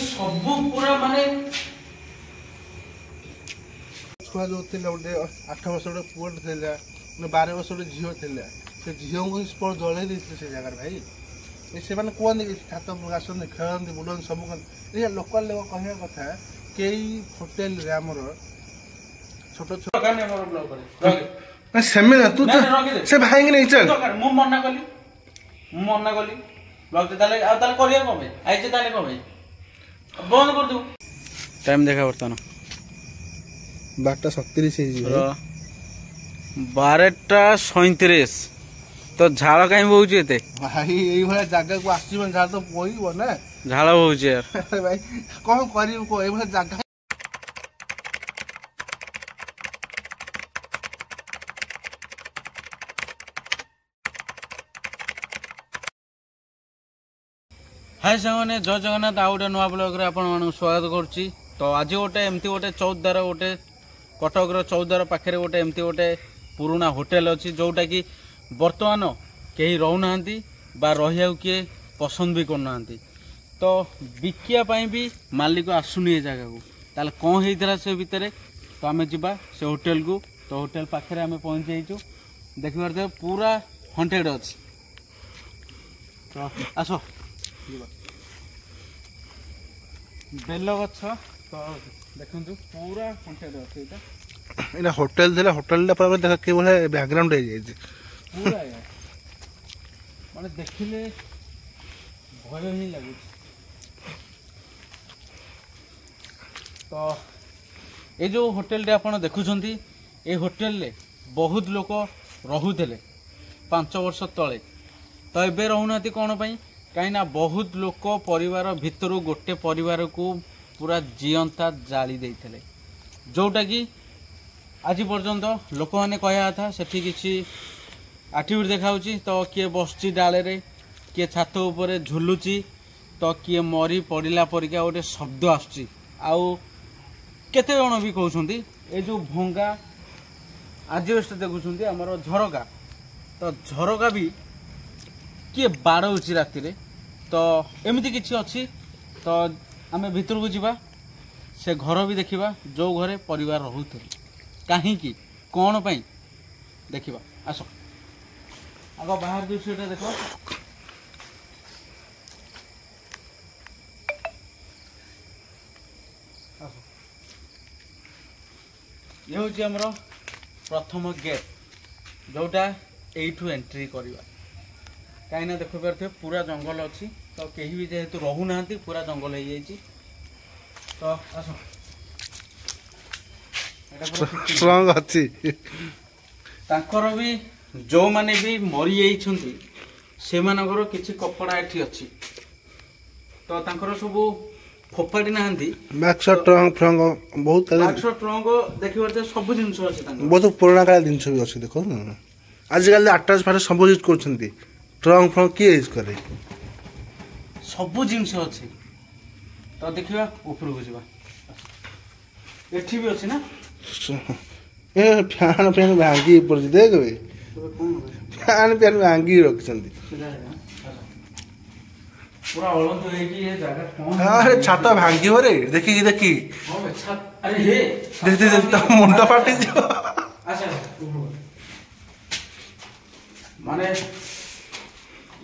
सब पूरा माने छुआ जो थे गोटे 8 वर्ष गोटे पुअटे थे 12 वर्ष गोटे झील थे से झील को स्पॉट जलई देते से जगह भाई से मैंने कहते कि छात आसते खेलते बुलते सब लोकाल लोक कहवा कथा कई होटेल छोट छोट सेमी तू से भाई नहीं चल मना कली ब्लॉक बंद कर दो टाइम देखा बर्तमान 12:37 तो झाड़ कहीं बहुचे एते भाई यही भाई जगह को आसीबन झाड़ तो बोइबो ना झाड़ बहुचे यार भाई कौन करियो को एई भाई जगह हाय सामने जय जगन्नाथ आउ गोटे नुआ ब्लॉग रे आपण मानक स्वागत करुच्ची। तो आज गोटे एमती गोटे चौद्वार गोटे कटक चौद्वार पाखे गोटे एमती गोटे पुराना होटेल अच्छी जोटा कि बर्तमान कहीं रोना बा रहा किए पसंद भी करना तो बिकियापाई भी मालिक आसुनी जगह को ताले कौन होता से भितर तो आम जा से होटेल को तो होटेल पाखे आम पहुँच जाइचु देख पारे पूरा हंटेड अच्छी तो आस बेल गछ तो देखु पूरा हंटेड अच्छी एटा होटेल थिला होटेल पर देख के बोले बैकग्राउंड है जाई पूरा यार माने देखिले भय ही लागु तो ये जो होटेल टे आपण देखुछंती ए होटेल ले बहुत लोक रहुथिले 5 वर्ष तले तो एबे रहुनाती कोन पई कहीं बहुत लोक परिवार भितर गोटे परिवार को पूरा जीवंता जाली देते जोटा कि आज पर्यंत लोक मैंने कहया था सेठी किसी आक्टिविटी देखा तो किए बसची डाले रे किए छात उपर झुलुची तो किए मरी पड़ा परिका गोटे शब्द आसुची आउ केते जण भी कहउछंती ए जो भंगा आजबेस्ट देखुछंती हमर झरका तो झरका भी किए बाड़ौची राति रे तो एमती किछि अछि तो आमे भितर को जीवा से घर भी देखिबा जो घरे परिवार रहुथे कहीं कौन पाई देखिबा आस आग बाहर दृश्य देख ये हूँ आमर प्रथम गेट जोटा एठू एंट्री करवा कहीं देख पारे पूरा जंगल अच्छी तो कहीं भी जेहेतु रहूना पूरा जंगल हो जाए तो आस स्ट्रांग अच्छी तांकर भी जो माने भी मरी जाइछंती से मानकर किछि कपड़ा एठी अछि तो तांकर सब फोपाड़ी नाहंती बैक शॉट ट्रंक फ्रंग बहुत बैक शॉट ट्रंक देखिबार सब जिंस अछि तांकर बहुत पुराना काल जिंस भी अछि देखो आज कल अटैच फाटैच सब यूज करछंती ट्रंक फ्रंक की यूज करे सब जिंस अछि तो देखिबा ऊपर को जीवा एठी भी अछि ना ए फैन फैन भांगी पर देख बे फैन फैन भांगी रखछंती पूरा अलंत है कि ये जगह कौन अरे छाता भांगी हो रे देखी देखी अरे हे देख देख तो मुंडा फाटी जो अच्छा माने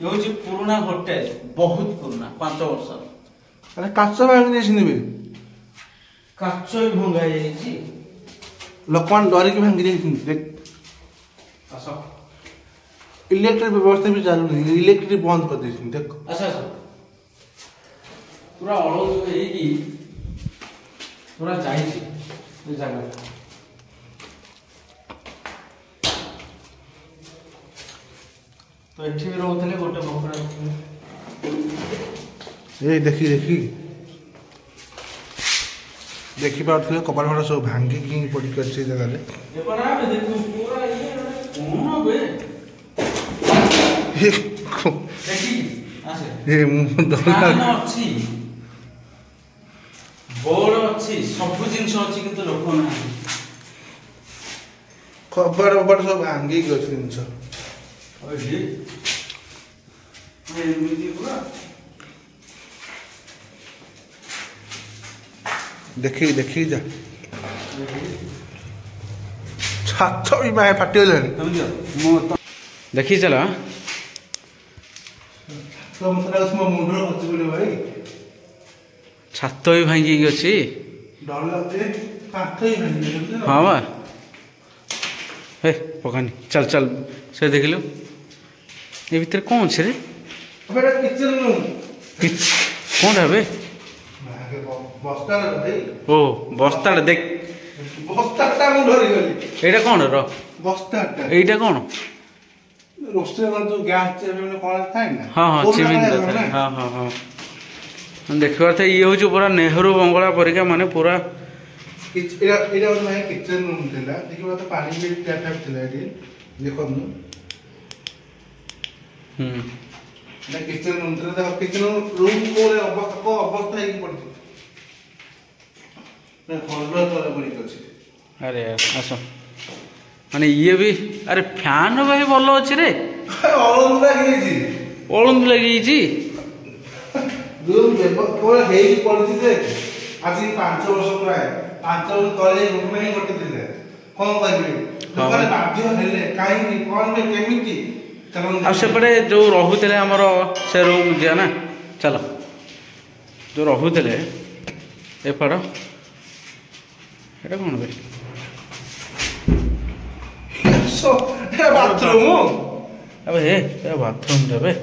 यो जी पुराना होटेल बहुत पुराना 5 वर्ष अरे काच भांगी देछिन बे काच भंगा जाईची लोकमान डरी की भांगी देछिन देख आसा इलेक्ट्रिक व्यवस्था भी चालू नहीं इलेक्ट्रिक बंद कर देछिन देख अच्छा पूरा अलग है कि पूरा जाईची ये जगह तो एठी भी रहउतले गोटे बकरा ए देखी देखी देखी पार्थले कपाल फाटा सब भांगी की पड़ी कर से जगह रे ये पर आ देखो पूरा ये कोन बे देखी आसे ए मुंडा अच्छी बोर्ड अच्छी सब जिनस अच्छी किंतु लोक ना खबर खबर सब भांगी गछ जिनस ओही ए मिदी पूरा देखी जा छात भी माए फाटिगलानी देखी चल तो मत लाଗୁଛି ମୋ ମୁଣ୍ଡରେ ଅଛି ବୋଲି ଭାଇ छात भी भांगी अच्छी डर लाଗୁଛି କାଠ ହିଁ ଭାଙ୍ଗି ଯାଇଛି हाँ बा हे पकानी चल चल से देख लो ये भीतर कौन अच्छे रे अबे एटा किचन रूम कौन है बे बस्ता भाई ओ बस्ता देख बस्ताटा मु धरि गली एटा कौन र बस्ताटा एटा कौन रोस्टर जो गैस चेबे कोन थाए ना हाँ हाँ चिमिन हाँ हाँ हाँ देखिबार थे ये हूँ पूरा नेहरू बंगला परिका माने पूरा एटा माने किचन रूम थिला देखिबा तो पानी भी टैप टैप थिला एटी देखो ना किचन रूम थिला देखो किचन रूम को अवस्था ही पड़छ ना हॉलर तले पड़ी अछि अरे यार आसो माने ये भी अरे फैन भाई भल अच्छे रे अलंद लगी ओलंद लगी रूम पूरा हेई पड़छ जे आज 5 वर्ष प्राय 5 वर्ष तले रूम नहीं गटी दिले कोन कहबे लोकले बाध्य हेले काई कोन में केमिति चलन अब सेपटे जो रहुले आमर से रूम दिया ना चलो जो रहुले एपट एटा कौन भाई सो ए बाथरूम अबे हे बाथरूम रे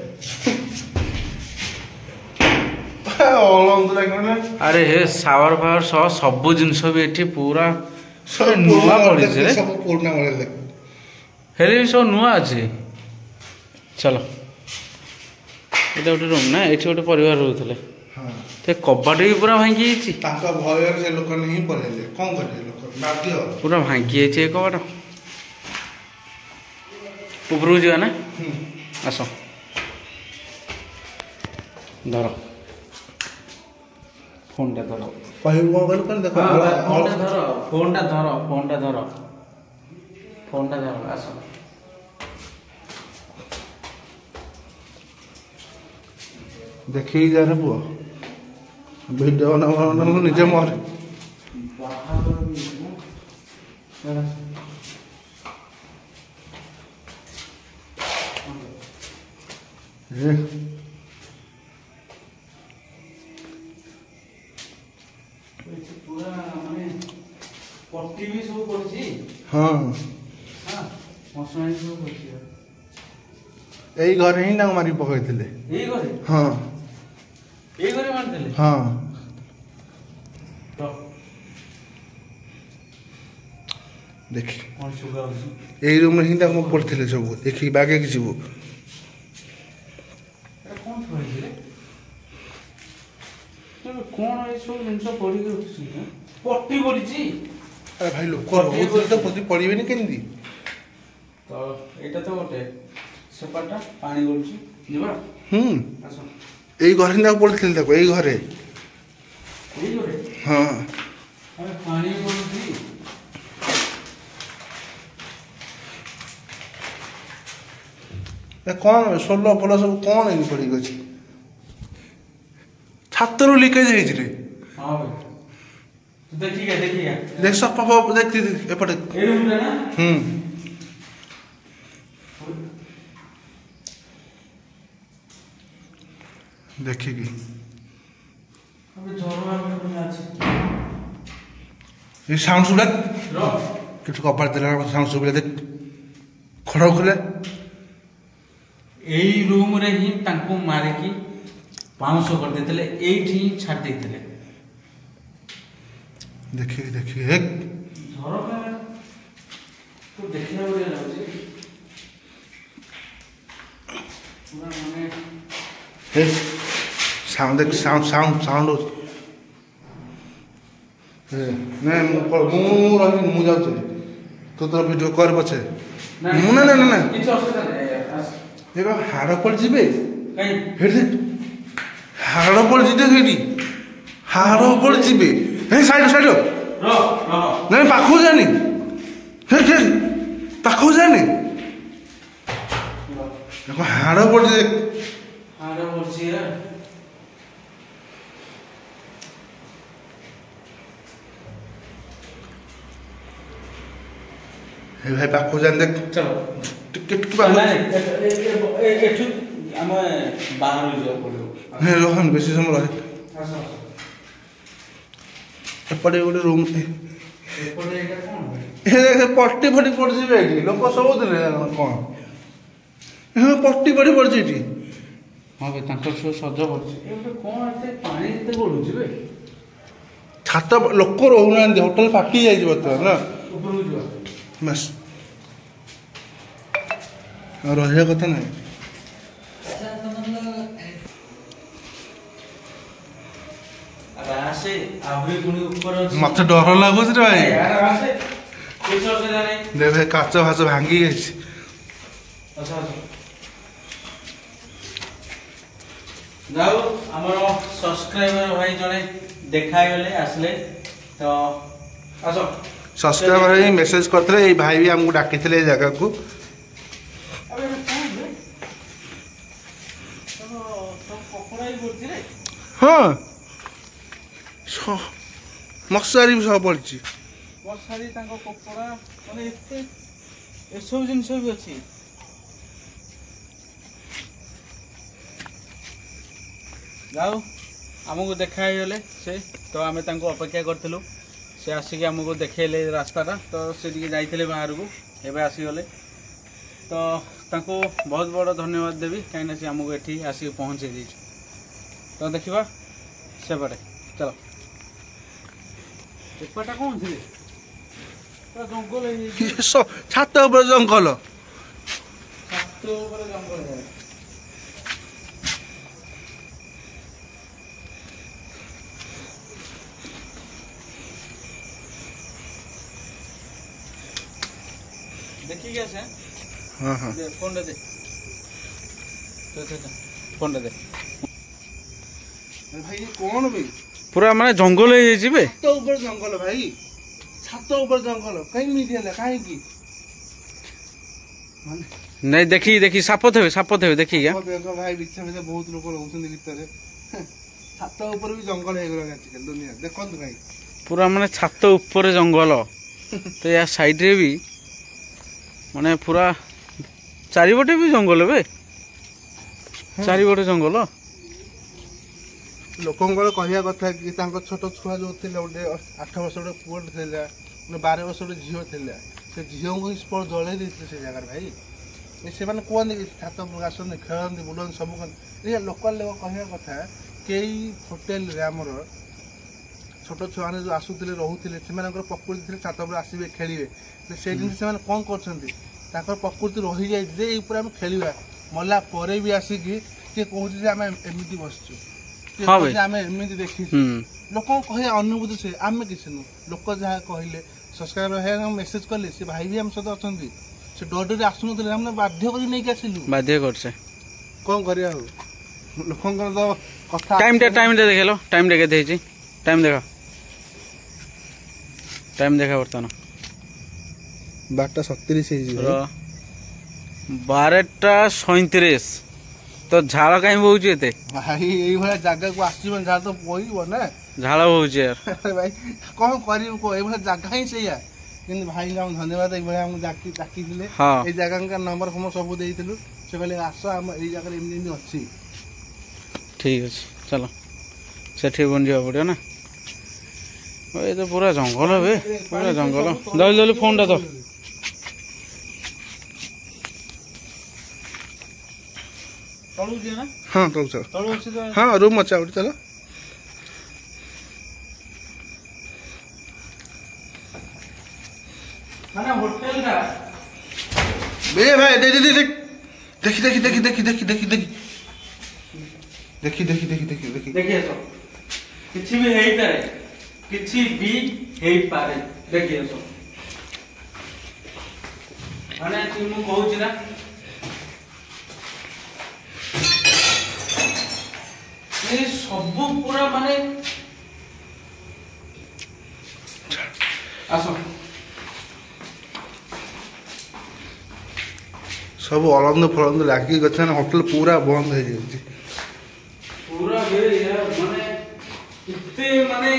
अलंद लागने अरे हे सावर फावर सब जिनस भी एठी पूरा नुआ पड़ी रे सब पुराना मॉडल हेरे भी सब नुआ अच्छे चलो एटा गोटे रूम ना ये गोटे परिवार रोते ते कबाट भी पूरा भांगी भय से लोक नहीं पढ़ेले कौन करे लोक बाध्य पूरा भांगी कबाट उपरू जा ना आस धर फोन टा धर कहि कौन देखो फोन टा धर आस देखी जा रे पुआ वीडियो ना निजे मोर पूरा माने पट्टी भी सब पड़छि हां हां मसनाई सब पड़छि एई घर ही ना मारी पकैथिले एई घरे हां एई घरे मारथिले हां तो देखी कौन सुगा होछि एई रूम ही ना पड़थिले सब देखी बागे कि जीवो अरे कौन थोड़ी रे कौन ए सब जिनस पड़ी के उठछि पट्टी पड़छि अरे भाई लोक रोज तो पति पड़िबेनी केंदी तो एटा तो गोटे सेपाटा पानी गलछि जीवा आसो एई घर ही ना पड़थिले देखो एई घरे एई घरे हां अरे पानी गलछि ए कौन सोलो पोलो सब कौन है पड़ी गछि छातरो लीकेज हेज रे हां भाई तो देखिए देख सब पापा देख एपटे ए रूम रे ना देखेगी अबे झरवा में আছে ये साउंड सुबला रो किछ कपार देला साउंड सुबला देख खड़ा खोले एई रूम रे ही तांको मारे की 500 कर देतले एठी छाड़ देतले देखिए एक झरवा तो देखिया बड़े लागे पूरा माने हे साउंड देख साउंड नहीं मु जाऊँ तो तोर वीडियो कर पछे ना किछ असुविधा नहीं देखो हाड़ पड़ जीवे कहीं हेड हाड़ पड़ जीते हेडी हाड़ पड़ जीवे हे साइड रो नहीं पाखु जानी हे पाखु जानी देखो हाड़ पड़ जी हाड़ा पड़छि यार ଭାଇ ପାଖକୁ ଯାଆନ୍ତି ଦେਖ चलो ଟିକେ ଟିକେ ପାଖକୁ ଏଠୁ ଆମେ ବାହାରୁ ଯିବାକୁ ପଡ଼ିବ ରହନି ବେଶୀ ସମୟ ରହେ ଏପଟେ ଗୋଟେ ରୁମ୍ ଏପଟେ ଏଇଟା କ'ଣ ପଟି ଫଟି ପଡ଼ିଛି ଏଇଠି ଲୋକ ଶୋଉଥିଲେ କ'ଣ ପଟି ଫଟି ପଡ଼ିଛି ଏଠି ହଁ ବେ ତାଙ୍କର ସବୁ ସଜ ପଡ଼ିଛି ଏବେ କ'ଣ ଏତେ ପାଣି ଏତେ ଗଳୁଛି ବେ ଛାତ ଲୋକ ରହୁନାହାନ୍ତି ହୋଟେଲ ଫାଟି ଯାଇଛି ବର୍ତ୍ତମାନ ନା ଉପରକୁ ଯିବା ବାସ୍ ଆଉ ରହିବା କଥା ନାହିଁ ଆସେ ଆହୁରି ପୁଣି ଉପରେ ଅଛି ମତେ ଡର ଲାଗୁଛି ରେ ଭାଇ ଆସେ କିଛି ଅସୁବିଧା ନାହିଁ ଦେ ଭାଇ କାଚ ଫାଚ ଭାଙ୍ଗି ଯାଇଛି ଆସ ଆସ ଯାଉ ଆମର ସବସ୍କ୍ରାଇବର ଭାଇ ଜଣେ ଦେଖାଗଲେ ଆସିଲେ ତ ଆସ ସବସ୍କ୍ରାଇବର ହେଇ ମେସେଜ କରିଥିଲେ ଏଇ ଭାଇ ବି ଆମକୁ ଡାକିଥିଲେ ଏଇ ଜାଗାକୁ ହଁ ମଶାରୀ ବି ସହ ପଡ଼ିଛି ମଶାରୀ ତାଙ୍କ କପଡ଼ା ମାନେ ଏତେ ଏସବୁ ଜିନିଷ ବି ଅଛି ଯାଉ ଆମକୁ ଦେଖା ହେଇଗଲେ ସେ ତ ଆମେ ତାଙ୍କୁ ଅପେକ୍ଷା କରିଥିଲୁ ସେ ଆସିକି ଆମକୁ ଦେଖେଇଲେ ରାସ୍ତାଟା ତ ସେ ଟିକେ ଯାଇଥିଲେ ବାହାରକୁ ଏବେ ଆସିଗଲେ ତ ତାଙ୍କୁ ବହୁତ ବଡ଼ ଧନ୍ୟବାଦ ଦେବି କାହିଁକିନା ସେ ଆମକୁ ଏଠି ଆସିକି ପହଞ୍ଚେଇ ଦେଇଛୁ ତ ଦେଖିବା ସେପଟେ ଚାଲ ଏପଟା କ'ଣ ଥିଲେ ପୁରା ଜଙ୍ଗଲ ହେଇଯାଇଛି ଛାତ ଉପରେ ଜଙ୍ଗଲ ଛାତ ଉପରେ ଜଙ୍ଗଲ ହେଇଯାଇଛି ଦେଖିକି ଆସେ ହଁ ହଁ ଦେ ଫୋନ୍ଟା ଦେ ଫୋନ୍ଟା ଦେ ଭାଇ କ'ଣ ବେ ପୁରା ମାନେ ଜଙ୍ଗଲ ହେଇଯାଇଛି ବେ ଛାତ ଉପରେ ଜଙ୍ଗଲ ଭାଇ ଛାତ ଉପରେ ଜଙ୍ଗଲ କାହିଁକି ଏମିତି ହେଲା କାହିଁକି ନାଇଁ ଦେଖିକି ସାପ ଥିବେ ଦେଖିକି ଭାଇ ବିଛା ବିଛା ବହୁତ ଲୋକ ରହୁଛନ୍ତି ଭିତରେ ଛାତ ଉପରେ ବି ଜଙ୍ଗଲ ହେଇଗଲାଣି ଆଜିକାଲି ଦୁନିଆ ଦେଖନ୍ତୁ ଭାଇ ପୁରା ମାନେ ଛାତ ଉପରେ ଜଙ୍ଗଲ ତ ୟା ସାଇଡରେ ବି ମାନେ ପୁରା ଚାରିପଟେ ବି ଜଙ୍ଗଲ ବେ ଚାରିପଟେ ଜଙ୍ଗଲ ଲୋକଙ୍କର କହିବା କଥା କି ତାଙ୍କ ଛୋଟ ଛୁଆ ଯୋଉ ଥିଲେ ଗୋଟେ 8 ବର୍ଷ ଗୋଟେ ପୁଅଟେ ଥିଲା 12 ବର୍ଷ ଗୋଟେ ଝିଅ ଥିଲା ସେ ଝିଅଙ୍କୁ ହିଁ ସ୍ପଟ ଜଳେଇ ଦେଇଥିଲେ ସେ ଜାଗାରେ ଭାଇ ସେମାନେ କୁହନ୍ତି କି ଛାତ ଆସନ୍ତି ଖେଳନ୍ତି ବୁଲନ୍ତି ସବୁ କରନ୍ତି ଲୋକାଲ ଲୋକ କହିବା କଥା କେହି ହୋଟେଲରେ ଆମର ଛୋଟ ଛୁଆମାନେ ଯୋଉ ଆସୁଥିଲେ ରହୁଥିଲେ ସେମାନଙ୍କର ପ୍ରକୃତି ଥିଲେ ଛାତ ଉପରେ ଆସିବେ ଖେଳିବେ ସେଇ ଜିନିଷ ସେମାନେ କ'ଣ କରୁଛନ୍ତି ତାଙ୍କର ପ୍ରକୃତି ରହିଯାଇଛି ଯେ ଏଇ ଉପରେ ଆମେ ଖେଳିବା ମଲା ପରେ ବି ଆସିକି କିଏ କହୁଛି ଯେ ଆମେ ଏମିତି ବସିଛୁ ଆମେ ଏମିତି ଦେଖିଛୁ ଲୋକଙ୍କୁ କହିବା ଅନୁଭୂତି ସେ ଆମେ କିଛି ନୁହଁ ଲୋକ ଯାହା କହିଲେ ସବସ୍କ୍ରାଇବର ହେ ମେସେଜ କଲେ ସେ ଭାଇ ବି ଆମ ସହିତ ଅଛନ୍ତି ସେ ଡରି ଆସୁନଥିଲେ ଆମେ ବାଧ୍ୟ କରି ନେଇକି ଆସିଲୁ ବାଧ୍ୟ କରୁଛେ କ'ଣ କରିବା ଆଉ ଲୋକଙ୍କର ତ କଥା ଟାଇମଟା ଦେଖେଇଲ ଟାଇମଟା କେତେ ହେଇଛି ଟାଇମ ଦେଖା ବର୍ତ୍ତମାନ 12:37 ହେଇଯିବ 12:37 ତ ଝାଳ କାହିଁ ବହୁଛି ଏତେ ଭାଇ ଏଇଭଳିଆ ଜାଗାକୁ ଆସିବନି ଝାଳ ତ ବୋହିବ ନା ଝାଳ ବହୁଛି ଭାଇ କ'ଣ କରିବୁ କହ ଏଇଭଳିଆ ଜାଗା ହିଁ ସେଇଆ କିନ୍ତୁ ଭାଇଙ୍କୁ ଆମକୁ ଧନ୍ୟବାଦ ଏଇଭଳିଆ ଆମକୁ ଡାକିଥିଲେ ଏଇ ଜାଗାଙ୍କ ନମ୍ବର ଫମ୍ବର ସବୁ ଦେଇଥିଲୁ ସେ କହିଲେ ଆସ ଆମ ଏଇ ଜାଗାରେ ଏମିତି ଏମିତି ଅଛି ଠିକ ଅଛି ଚାଲ ସେଠି ପୁଣି ଯିବାକୁ ପଡ଼ିବ ନା ଏ ତ ପୁରା ଜଙ୍ଗଲ ବେ ପୁରା ଜଙ୍ଗଲ ଜଲ୍ଦି ଫୋନ୍ଟା ତ ହଁ ହଁ ରୁମ୍ ଅଛି ଆଉ ଚାଲ ଭାଇ ଦେଖି ଦେଖି ଦେଖି ଦେଖି ଦେଖି ଦେଖି ଦେଖି ଦେଖି ଦେଖି ଦେଖି ଦେଖି ଦେଖି ଦେଖି ଦେଖି ଆସ କିଛି ବି ହେଇପାରେ ଦେଖି ଆସ ମାନେ ମୁଁ କହୁଛି ନା ସବୁ ପୁରା ମାନେ ଆସ ସବୁ ଅଳନ୍ଦ ଫଳନ୍ଦ ଲାଗିକି ଅଛି ହୋଟେଲ ପୁରା ବନ୍ଦ ହେଇଯାଇଛି ପୁରା ମାନେ ଏତେ ମାନେ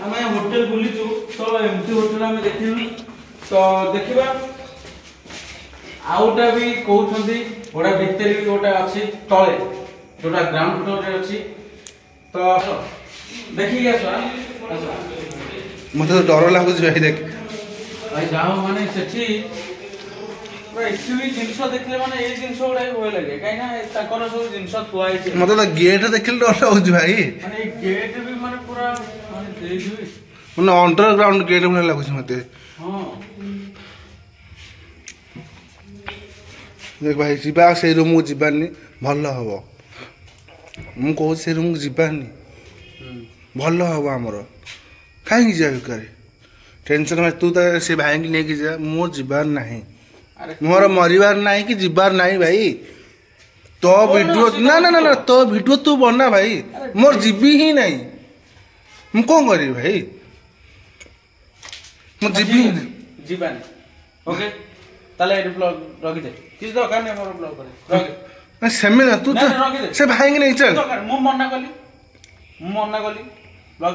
ଆମେ ହୋଟେଲ ବୁଲିଛୁ ତ ଏମିତି ହୋଟେଲ ଆମେ ଦେଖିନୁ ତ ଦେଖିବା आउटा भी कहउछंती गोटा भितर भी गोटा अछि तळे जोटा ग्राउंड फ्लोर रे अछि तो देखि गया सर मते तो डर लागुच भाई देख भाई जाओ माने सेठी पूरा एक्चुअली जिंस देखले माने ए जिंस उडा होय लागे काई ना ताकर सब जिंस थुआई छै मते तो गेट देखले डर लागुच भाई माने गेट भी माने पूरा माने देजुई माने अंडरग्राउंड गेट में लागुच मते हां देख भाई जीवा से रूम को जीवानी भल हबो मु कहू से रूम को जीवानी भल हबो हमर काहे की जाय करे टेंशन में तू तो से भाई की नहीं की जा मोर जीवार नहीं अरे मोर मरिवार नहीं कि जीवार नहीं भाई तो वीडियो ना ना ना ना तो वीडियो तू बना भाई मोर जीवी ही नहीं मु कौन करी भाई मोर जीवी ही नहीं जीवानी ओके ताले ए ब्लॉग रखि दे किस दरकार नहीं मोर ब्लॉग करे रखि ना सेमे ना तू ना, तो ना, रखी दे। से भाई की नहीं चल दरकार मु मना कली